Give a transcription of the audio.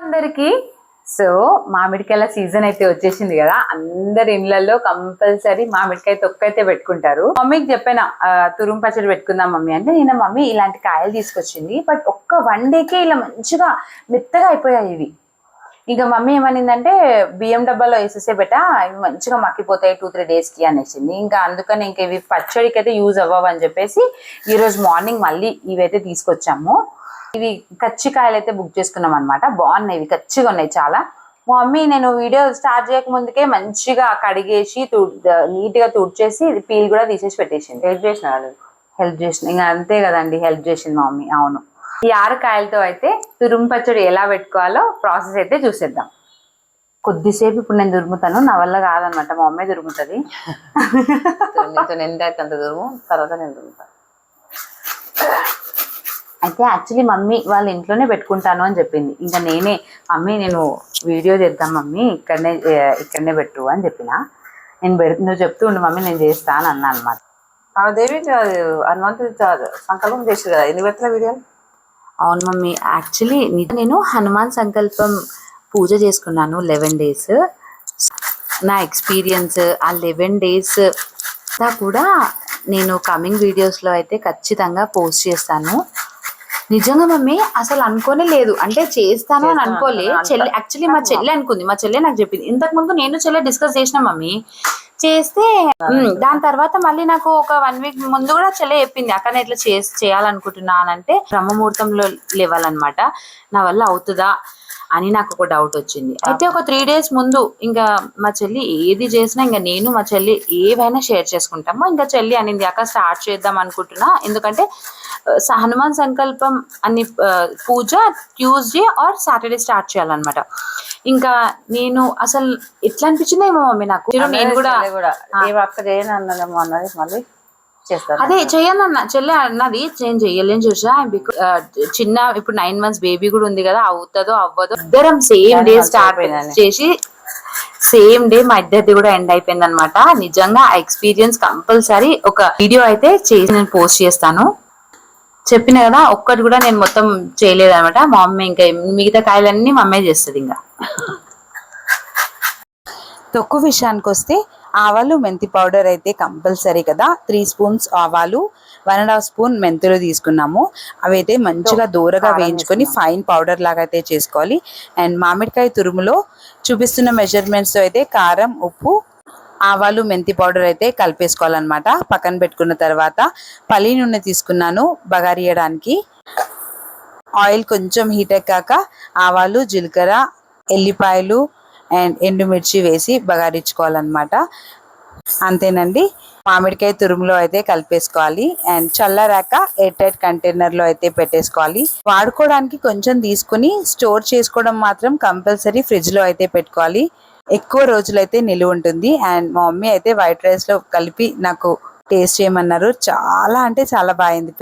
అందరికి so మామిడికాయల season అయితే వచ్చేసింది కదా. అందరి ఇళ్లలో కంపల్సరీ మామిడికాయ తొక్క అయితే పెట్టుకుంటారు. మమ్మీకి చెప్పాను తురుము పచ్చడి పెట్టుకుందాం మమ్మీ అంటే, నేను మమ్మీ ఇలాంటి కాయలు తీసుకొచ్చింది, బట్ ఒక్క 1 డేకే ఇలా మంచిగా మెత్తగా అయిపోయాయి ఇవి. ఇంకా మమ్మీ ఏమనిందంటే బియ్యం డబ్బాలో వేసేసే బెట, ఇవి మంచిగా మక్కిపోతాయి 2-3 డేస్కి అనేసింది. ఇంకా అందుకని ఇంకా ఇవి పచ్చడికి అయితే యూజ్ అవ్వవు అని చెప్పేసి ఈరోజు మార్నింగ్ మళ్ళీ ఇవైతే తీసుకొచ్చాము. ఇవి కచ్చికాయలు అయితే బుక్ చేసుకున్నాం అనమాట. బాగున్నాయి, ఇవి కచ్చిగా ఉన్నాయి చాలా. మా మమ్మీ నేను వీడియో స్టార్ట్ చేయక ముందుకే మంచిగా కడిగేసి నీట్గా తుడిచేసి పీల్ కూడా తీసేసి పెట్టేసింది. హెల్ప్ చేసిన ఇంకా అంతే కదండి, హెల్ప్ చేసింది మా మమ్మీ. అవును, ఈ 6 కాయలతో అయితే తురుము పచ్చడి ఎలా పెట్టుకోవాలో ప్రాసెస్ అయితే చూసేద్దాం. కొద్దిసేపు ఇప్పుడు నేను దురుముతాను, నా వల్ల కాదనమాట, మా మమ్మీ దురుముతుంది. అంత దురుము తర్వాత నేను దురుముతాను. అయితే యాక్చువల్లీ మమ్మీ వాళ్ళ ఇంట్లోనే పెట్టుకుంటాను అని చెప్పింది. ఇంకా నేనే మమ్మీ నేను వీడియో చేద్దాం మమ్మీ, ఇక్కడనే పెట్టు అని చెప్పిన. నువ్వు చెప్తూ ఉండు మమ్మీ నేను చేస్తాను అన్నా అనమాట. దేవి హనుమంతుడి సంకల్పం చేసారు కదా, ఎన్ని పెట్టిన వీడియోలు? అవును మమ్మీ, యాక్చువల్లీ నేను హనుమాన్ సంకల్పం పూజ చేసుకున్నాను 11 డేస్. నా ఎక్స్పీరియన్స్ ఆ 11 డేస్ కూడా నేను కమింగ్ వీడియోస్లో అయితే ఖచ్చితంగా పోస్ట్ చేస్తాను. నిజంగా మమ్మీ అసలు అనుకోనే లేదు, అంటే చేస్తాను అని అనుకోలే. చెల్లి యాక్చువల్లీ మా చెల్లి అనుకుంది, మా చెల్లె నాకు చెప్పింది. ఇంతకు ముందు నేను చెల్లె డిస్కస్ చేసిన మమ్మీ చేస్తే, దాని తర్వాత మళ్ళీ నాకు ఒక 1 వీక్ ముందు కూడా చెల్లె చెప్పింది, అక్కడ ఇట్లా చేయాలనుకుంటున్నానంటే బ్రహ్మముహూర్తంలో లేవాలన్నమాట. నా వల్ల అవుతుందా అని నాకు ఒక డౌట్ వచ్చింది. అయితే ఒక 3 డేస్ ముందు ఇంకా మా చెల్లి ఏది చేసినా ఇంకా నేను మా చెల్లి ఏవైనా షేర్ చేసుకుంటాము. ఇంకా చెల్లి అనింది అక్క స్టార్ట్ చేద్దాం అనుకుంటున్నా, ఎందుకంటే హనుమాన్ సంకల్పం అని పూజ ట్యూస్డే ఆర్ సాటర్డే స్టార్ట్ చేయాలన్నమాట. ఇంకా నేను అసలు ఎట్లా అనిపించిందేమో మమ్మీ నాకు, నేను కూడా అక్క చేయను అన్నదేమో అన్నది, మళ్ళీ అదే చెయ్యనన్న చెల్లె అన్నది, నేను చెయ్యలేని చూసా. చిన్న ఇప్పుడు 9 months బేబీ కూడా ఉంది కదా, అవుతుందో అవ్వదో. ఇద్దరం సేమ్ డే స్టార్ట్ చేసి సేమ్ డే మా ఇద్దరిది కూడా ఎండ్ అయిపోయింది అనమాట. నిజంగా ఆ ఎక్స్పీరియన్స్ కంపల్సరీ ఒక వీడియో అయితే చేసి నేను పోస్ట్ చేస్తాను. చెప్పిన కదా, ఒక్కటి కూడా నేను మొత్తం చేయలేదు అనమాట. మా మమ్మీ ఇంకా మిగతా కాయలన్నీ మా అమ్మే చేస్తుంది. ఇంకా తొక్కు విషయానికి వస్తే ఆవాలు మెంతి పౌడర్ అయితే కంపల్సరీ కదా. 3 స్పూన్స్ ఆవాలు, 1.5 స్పూన్ మెంతులు తీసుకున్నాము. అవి అయితే మంచిగా దూరగా వేయించుకొని ఫైన్ పౌడర్ లాగా అయితే చేసుకోవాలి. అండ్ మామిడికాయ తురుములో చూపిస్తున్న మెజర్మెంట్స్తో అయితే కారం, ఉప్పు, ఆవాలు, మెంతి పౌడర్ అయితే కలిపేసుకోవాలన్నమాట. పక్కన పెట్టుకున్న తర్వాత పల్లి నూనె తీసుకున్నాను బగారియడానికి. ఆయిల్ కొంచెం హీట్ ఎక్కాక ఆవాలు, జీలకర్ర, ఎల్లిపాయలు అండ్ ఎండుమిర్చి వేసి బగారించుకోవాలన్నమాట. అంతేనండి, మామిడికాయ తురుములో అయితే కలిపేసుకోవాలి. అండ్ చల్లారాక ఎయిర్ టైట్ కంటైనర్లో అయితే పెట్టేసుకోవాలి. వాడుకోవడానికి కొంచెం తీసుకుని స్టోర్ చేసుకోవడం మాత్రం కంపల్సరీ ఫ్రిడ్జ్లో అయితే పెట్టుకోవాలి. ఎక్కువ రోజులైతే నిలువ ఉంటుంది. అండ్ మా మమ్మీ అయితే వైట్ రైస్లో కలిపి నాకు టేస్ట్ చేయమన్నారు. చాలా అంటే చాలా బాగుంది.